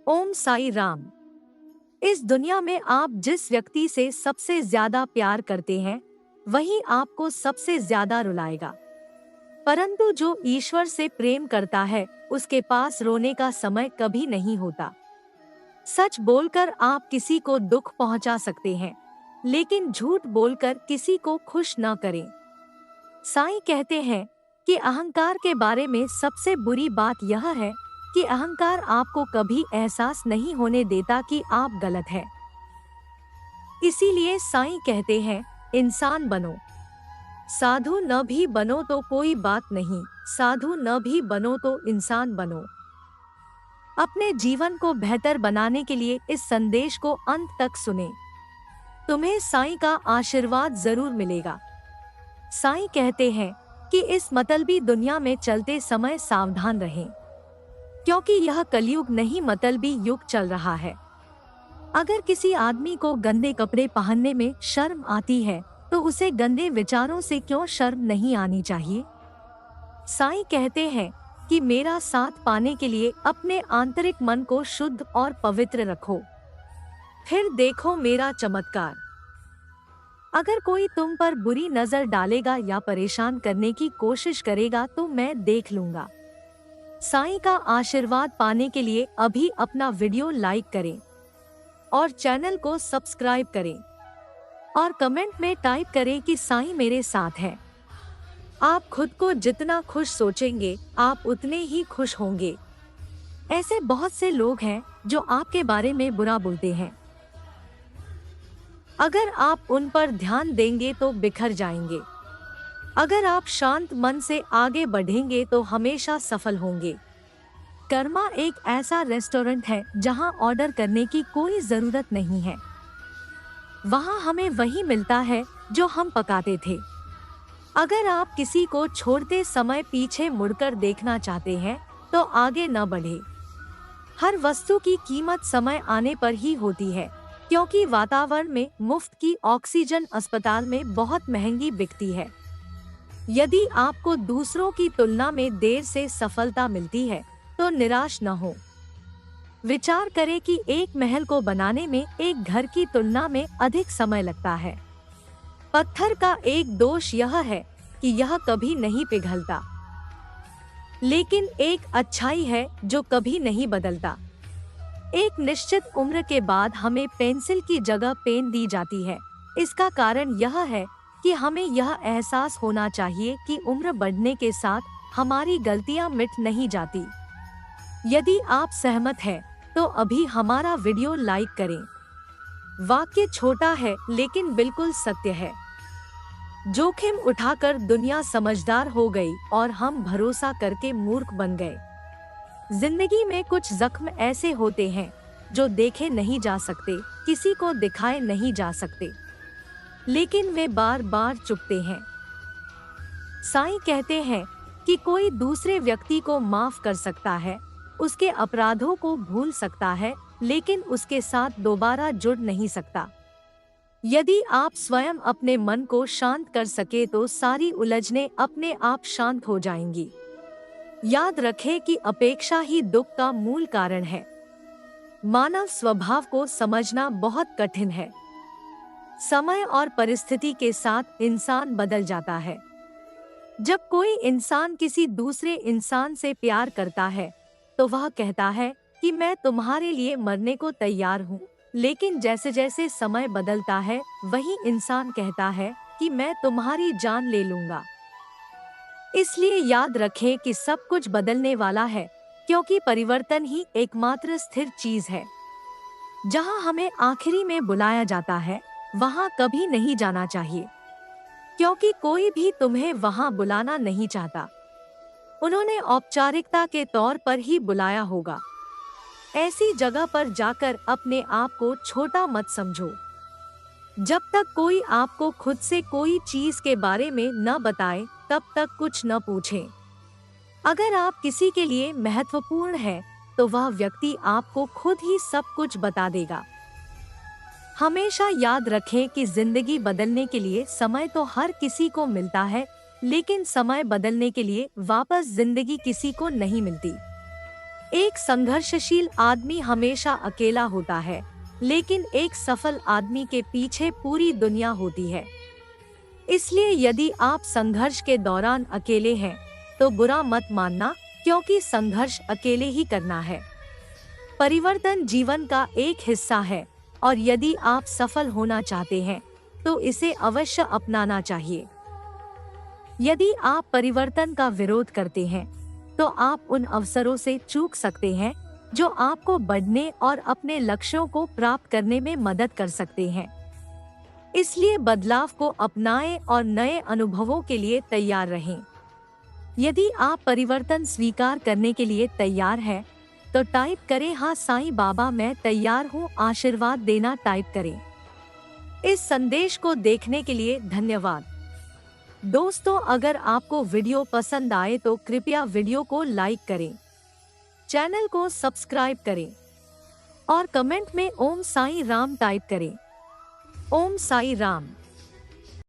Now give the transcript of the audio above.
ओम साई राम। इस दुनिया में आप जिस व्यक्ति से सबसे ज्यादा प्यार करते हैं वही आपको सबसे ज्यादा रुलाएगा। परंतु जो ईश्वर से प्रेम करता है उसके पास रोने का समय कभी नहीं होता। सच बोलकर आप किसी को दुख पहुंचा सकते हैं, लेकिन झूठ बोलकर किसी को खुश न करें। साईं कहते हैं कि अहंकार के बारे में सबसे बुरी बात यह है कि अहंकार आपको कभी एहसास नहीं होने देता कि आप गलत हैं। इसीलिए साईं कहते हैं, इंसान बनो, साधु न भी बनो तो कोई बात नहीं, साधु न भी बनो तो इंसान बनो। अपने जीवन को बेहतर बनाने के लिए इस संदेश को अंत तक सुने। तुम्हें साईं का आशीर्वाद जरूर मिलेगा। साईं कहते हैं कि इस मतलबी दुनिया में चलते समय सावधान रहें, क्योंकि यह कलयुग नहीं मतलबी युग चल रहा है। अगर किसी आदमी को गंदे कपड़े पहनने में शर्म आती है तो उसे गंदे विचारों से क्यों शर्म नहीं आनी चाहिए। साईं कहते हैं कि मेरा साथ पाने के लिए अपने आंतरिक मन को शुद्ध और पवित्र रखो, फिर देखो मेरा चमत्कार। अगर कोई तुम पर बुरी नजर डालेगा या परेशान करने की कोशिश करेगा तो मैं देख लूंगा। साईं का आशीर्वाद पाने के लिए अभी अपना वीडियो लाइक करें और चैनल को सब्सक्राइब करें और कमेंट में टाइप करें कि साईं मेरे साथ है। आप खुद को जितना खुश सोचेंगे आप उतने ही खुश होंगे। ऐसे बहुत से लोग हैं जो आपके बारे में बुरा बोलते हैं। अगर आप उन पर ध्यान देंगे तो बिखर जाएंगे। अगर आप शांत मन से आगे बढ़ेंगे तो हमेशा सफल होंगे। कर्मा एक ऐसा रेस्टोरेंट है जहां ऑर्डर करने की कोई जरूरत नहीं है। वहां हमें वही मिलता है जो हम पकाते थे। अगर आप किसी को छोड़ते समय पीछे मुड़कर देखना चाहते हैं तो आगे न बढ़े। हर वस्तु की कीमत समय आने पर ही होती है, क्योंकि वातावरण में मुफ्त की ऑक्सीजन अस्पताल में बहुत महंगी बिकती है। यदि आपको दूसरों की तुलना में देर से सफलता मिलती है तो निराश न हो। विचार करें कि एक महल को बनाने में एक घर की तुलना में अधिक समय लगता है। पत्थर का एक दोष यह है कि यह कभी नहीं पिघलता, लेकिन एक अच्छाई है जो कभी नहीं बदलता। एक निश्चित उम्र के बाद हमें पेंसिल की जगह पेन दी जाती है। इसका कारण यह है कि हमें यह एहसास होना चाहिए कि उम्र बढ़ने के साथ हमारी गलतियां मिट नहीं जाती। यदि आप सहमत हैं, तो अभी हमारा वीडियो लाइक करें। वाक्य छोटा है लेकिन बिल्कुल सत्य है। जोखिम उठाकर दुनिया समझदार हो गई और हम भरोसा करके मूर्ख बन गए। जिंदगी में कुछ जख्म ऐसे होते हैं जो देखे नहीं जा सकते, किसी को दिखाए नहीं जा सकते, लेकिन वे बार बार चुभते हैं। साईं कहते हैं कि कोई दूसरे व्यक्ति को माफ कर सकता है, उसके अपराधों को भूल सकता है, लेकिन उसके साथ दोबारा जुड़ नहीं सकता। यदि आप स्वयं अपने मन को शांत कर सके तो सारी उलझनें अपने आप शांत हो जाएंगी। याद रखें कि अपेक्षा ही दुख का मूल कारण है। मानव स्वभाव को समझना बहुत कठिन है। समय और परिस्थिति के साथ इंसान बदल जाता है। जब कोई इंसान किसी दूसरे इंसान से प्यार करता है तो वह कहता है कि मैं तुम्हारे लिए मरने को तैयार हूँ, लेकिन जैसे जैसे समय बदलता है वही इंसान कहता है कि मैं तुम्हारी जान ले लूंगा। इसलिए याद रखें कि सब कुछ बदलने वाला है, क्योंकि परिवर्तन ही एकमात्र स्थिर चीज है। जहां हमें आखिरी में बुलाया जाता है वहां कभी नहीं जाना चाहिए, क्योंकि कोई भी तुम्हें वहां बुलाना नहीं चाहता। उन्होंने औपचारिकता के तौर पर ही बुलाया होगा। ऐसी जगह पर जाकर अपने आप को छोटा मत समझो। जब तक कोई आपको खुद से कोई चीज के बारे में न बताए तब तक कुछ न पूछें। अगर आप किसी के लिए महत्वपूर्ण हैं, तो वह व्यक्ति आपको खुद ही सब कुछ बता देगा। हमेशा याद रखें कि जिंदगी बदलने के लिए समय तो हर किसी को मिलता है, लेकिन समय बदलने के लिए वापस जिंदगी किसी को नहीं मिलती। एक संघर्षशील आदमी हमेशा अकेला होता है, लेकिन एक सफल आदमी के पीछे पूरी दुनिया होती है। इसलिए यदि आप संघर्ष के दौरान अकेले हैं, तो बुरा मत मानना, क्योंकि संघर्ष अकेले ही करना है। परिवर्तन जीवन का एक हिस्सा है और यदि आप सफल होना चाहते हैं, तो इसे अवश्य अपनाना चाहिए। यदि आप परिवर्तन का विरोध करते हैं, तो आप उन अवसरों से चूक सकते हैं जो आपको बढ़ने और अपने लक्ष्यों को प्राप्त करने में मदद कर सकते हैं। इसलिए बदलाव को अपनाएं और नए अनुभवों के लिए तैयार रहें। यदि आप परिवर्तन स्वीकार करने के लिए तैयार हैं, तो टाइप करें हाँ साईं बाबा मैं तैयार हूँ, आशीर्वाद देना टाइप करें। इस संदेश को देखने के लिए धन्यवाद। दोस्तों, अगर आपको वीडियो पसंद आए तो कृपया वीडियो को लाइक करें, चैनल को सब्सक्राइब करें और कमेंट में ओम साईं राम टाइप करें। ओम साईं राम।